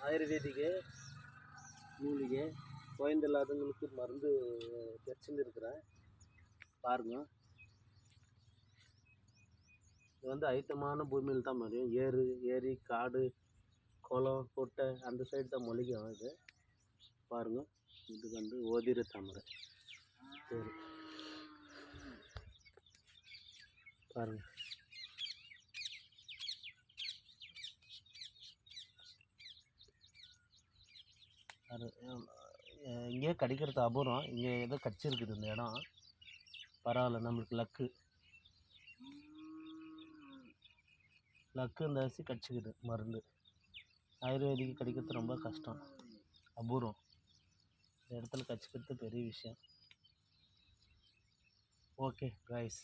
ஆயுர்வேதிக்கு மூலிகை குழந்தை இல்லாதவங்களுக்கு மருந்து வச்சுன்னு இருக்கிறேன் பாருங்க. இது வந்து ஐட்டமான பூமியில் தான் மறையும். ஏரி காடு குளம் குட்டை அந்த சைடு தான் மொழிக்கும். இது பாருங்கள். இது வந்து ஓதிர தாமரை சரி பாருங்கள். அது இங்கேயே கடிக்கிறது அபூர்வம். இங்கே ஏதோ கடிச்சிருக்குது இந்த இடம். பரவாயில்ல, நம்மளுக்கு லக்கு இந்த அரிசி கடிச்சிக்குது. மருந்து ஆயுர்வேதிக்கு கடிக்கிறது ரொம்ப கஷ்டம், அபூர்வம். இந்த இடத்துல கடிச்சிக்கிறது பெரிய விஷயம். Okay guys.